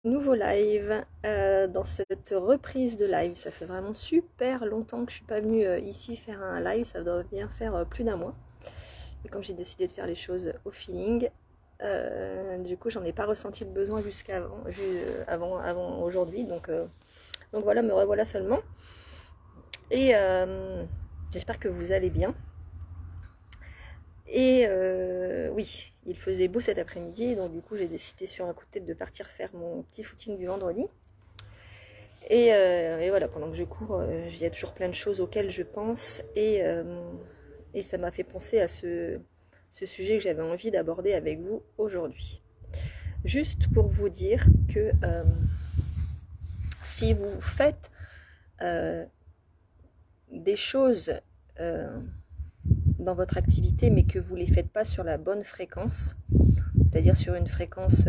Nouveau live dans cette reprise de live. Ça fait vraiment super longtemps que je suis pas venue ici faire un live. Ça doit bien faire plus d'un mois. Et comme j'ai décidé de faire les choses au feeling, du coup j'en ai pas ressenti le besoin jusqu'avant, avant aujourd'hui. Donc voilà, me revoilà seulement. Et j'espère que vous allez bien. Et oui, il faisait beau cet après-midi, donc du coup j'ai décidé sur un coup de tête de partir faire mon petit footing du vendredi. Et voilà, pendant que je cours, il y a toujours plein de choses auxquelles je pense. Et ça m'a fait penser à ce sujet que j'avais envie d'aborder avec vous aujourd'hui. Juste pour vous dire que si vous faites euh, des choses dans votre activité, mais que vous ne les faites pas sur la bonne fréquence, c'est-à-dire sur une fréquence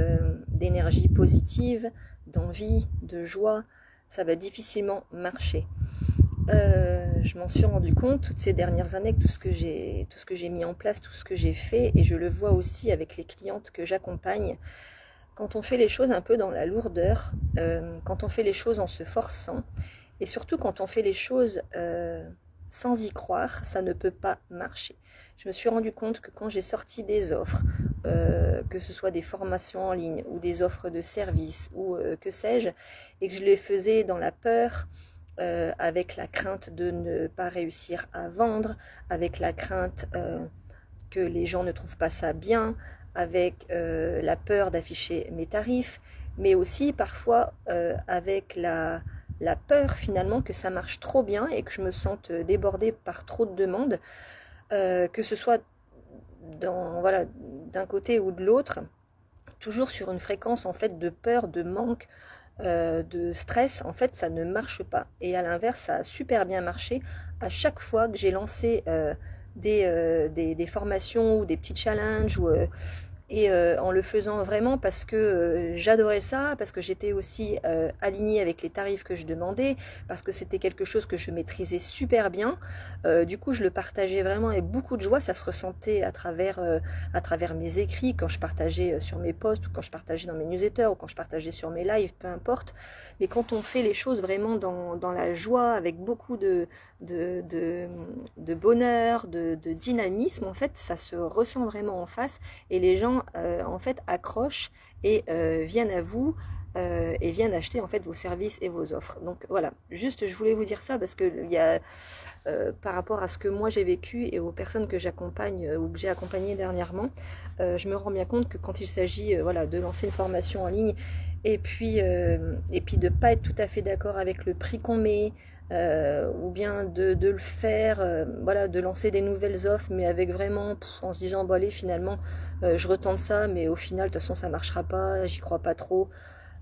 d'énergie positive, d'envie, de joie, ça va difficilement marcher. Je m'en suis rendu compte toutes ces dernières années que tout ce que j'ai mis en place, tout ce que j'ai fait, et je le vois aussi avec les clientes que j'accompagne, quand on fait les choses un peu dans la lourdeur, quand on fait les choses en se forçant, et surtout quand on fait les choses sans y croire, ça ne peut pas marcher. Je me suis rendu compte que quand j'ai sorti des offres, que ce soit des formations en ligne ou des offres de services ou que sais-je, et que je les faisais dans la peur, avec la crainte de ne pas réussir à vendre, avec la crainte que les gens ne trouvent pas ça bien, avec la peur d'afficher mes tarifs, mais aussi parfois avec la peur finalement que ça marche trop bien et que je me sente débordée par trop de demandes, que ce soit voilà, d'un côté ou de l'autre, toujours sur une fréquence en fait de peur, de manque, de stress. En fait, ça ne marche pas. Et à l'inverse, ça a super bien marché à chaque fois que j'ai lancé des formations ou des petits challenges et en le faisant vraiment parce que j'adorais ça, parce que j'étais aussi alignée avec les tarifs que je demandais, parce que c'était quelque chose que je maîtrisais super bien. Du coup, je le partageais vraiment avec beaucoup de joie. Ça se ressentait à travers mes écrits, quand je partageais sur mes posts, ou quand je partageais dans mes newsletters, ou quand je partageais sur mes lives, peu importe. Mais quand on fait les choses vraiment dans la joie, avec beaucoup de, de, de bonheur, de dynamisme, en fait, ça se ressent vraiment en face et les gens en fait accrochent et viennent à vous et viennent acheter en fait vos services et vos offres. Donc voilà, juste je voulais vous dire ça parce que il y a par rapport à ce que moi j'ai vécu et aux personnes que j'accompagne ou que j'ai accompagnées dernièrement, je me rends bien compte que quand il s'agit voilà, de lancer une formation en ligne et puis de ne pas être tout à fait d'accord avec le prix qu'on met, ou bien de le faire, voilà, de lancer des nouvelles offres, mais avec vraiment, en se disant, bon allez, finalement, je retente ça, mais au final, de toute façon, ça marchera pas, j'y crois pas trop.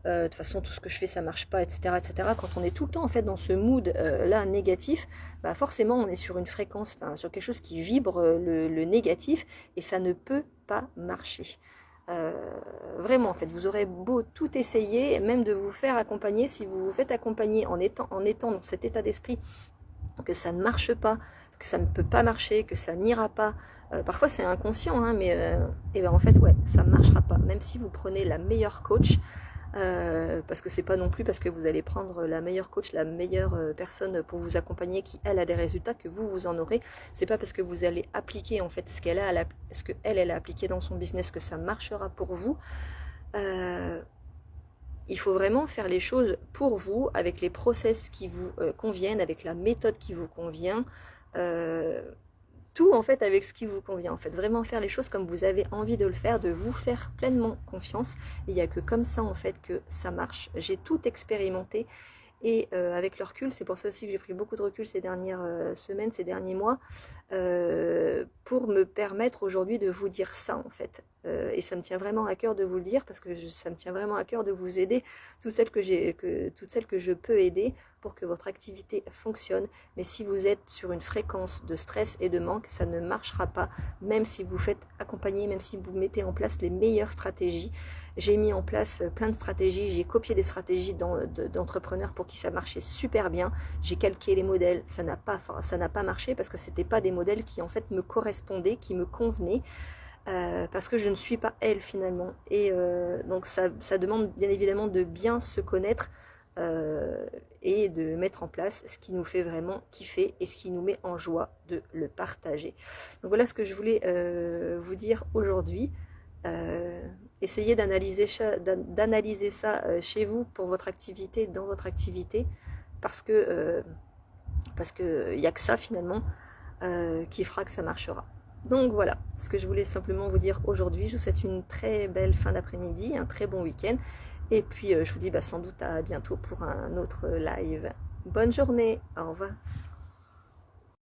De toute façon, tout ce que je fais, ça marche pas, etc., etc. Quand on est tout le temps en fait dans ce mood là négatif, bah forcément, on est sur une fréquence, enfin, sur quelque chose qui vibre le négatif, et ça ne peut pas marcher. Euh, Vraiment, en fait, vous aurez beau tout essayer, même de vous faire accompagner, si vous vous faites accompagner en étant dans cet état d'esprit que ça ne marche pas, que ça ne peut pas marcher, que ça n'ira pas. Parfois c'est inconscient, hein, mais et ben en fait ouais, ça ne marchera pas. Même si vous prenez la meilleure coach, parce que c'est pas non plus parce que vous allez prendre la meilleure coach, la meilleure personne pour vous accompagner qui elle a des résultats que vous en aurez. C'est pas parce que vous allez appliquer en fait ce que elle a appliqué dans son business que ça marchera pour vous. Euh, il faut vraiment faire les choses pour vous, avec les process qui vous conviennent, avec la méthode qui vous convient, euh, tout en fait avec ce qui vous convient. En fait, vraiment faire les choses comme vous avez envie de le faire, de vous faire pleinement confiance. Il n'y a que comme ça en fait que ça marche. J'ai tout expérimenté. Et avec le recul, c'est pour ça aussi que j'ai pris beaucoup de recul ces dernières semaines, ces derniers mois, pour me permettre aujourd'hui de vous dire ça en fait. Et ça me tient vraiment à cœur de vous le dire parce que ça me tient vraiment à cœur de vous aider, toutes celles que je peux aider pour que votre activité fonctionne. Mais si vous êtes sur une fréquence de stress et de manque, ça ne marchera pas, même si vous faites accompagner, même si vous mettez en place les meilleures stratégies. J'ai mis en place plein de stratégies, j'ai copié des stratégies d'entrepreneurs pour qui ça marchait super bien. J'ai calqué les modèles, ça n'a pas marché parce que c'était pas des modèles qui en fait me correspondaient, qui me convenaient. parce que je ne suis pas elle finalement. Et donc ça demande bien évidemment de bien se connaître et de mettre en place ce qui nous fait vraiment kiffer et ce qui nous met en joie de le partager. Donc voilà ce que je voulais vous dire aujourd'hui. Essayez d'analyser ça chez vous pour votre activité, dans votre activité, parce que il n'y a que ça finalement qui fera que ça marchera. Donc voilà ce que je voulais simplement vous dire aujourd'hui. Je vous souhaite une très belle fin d'après-midi, un très bon week-end. Et puis je vous dis sans doute à bientôt pour un autre live. Bonne journée, au revoir.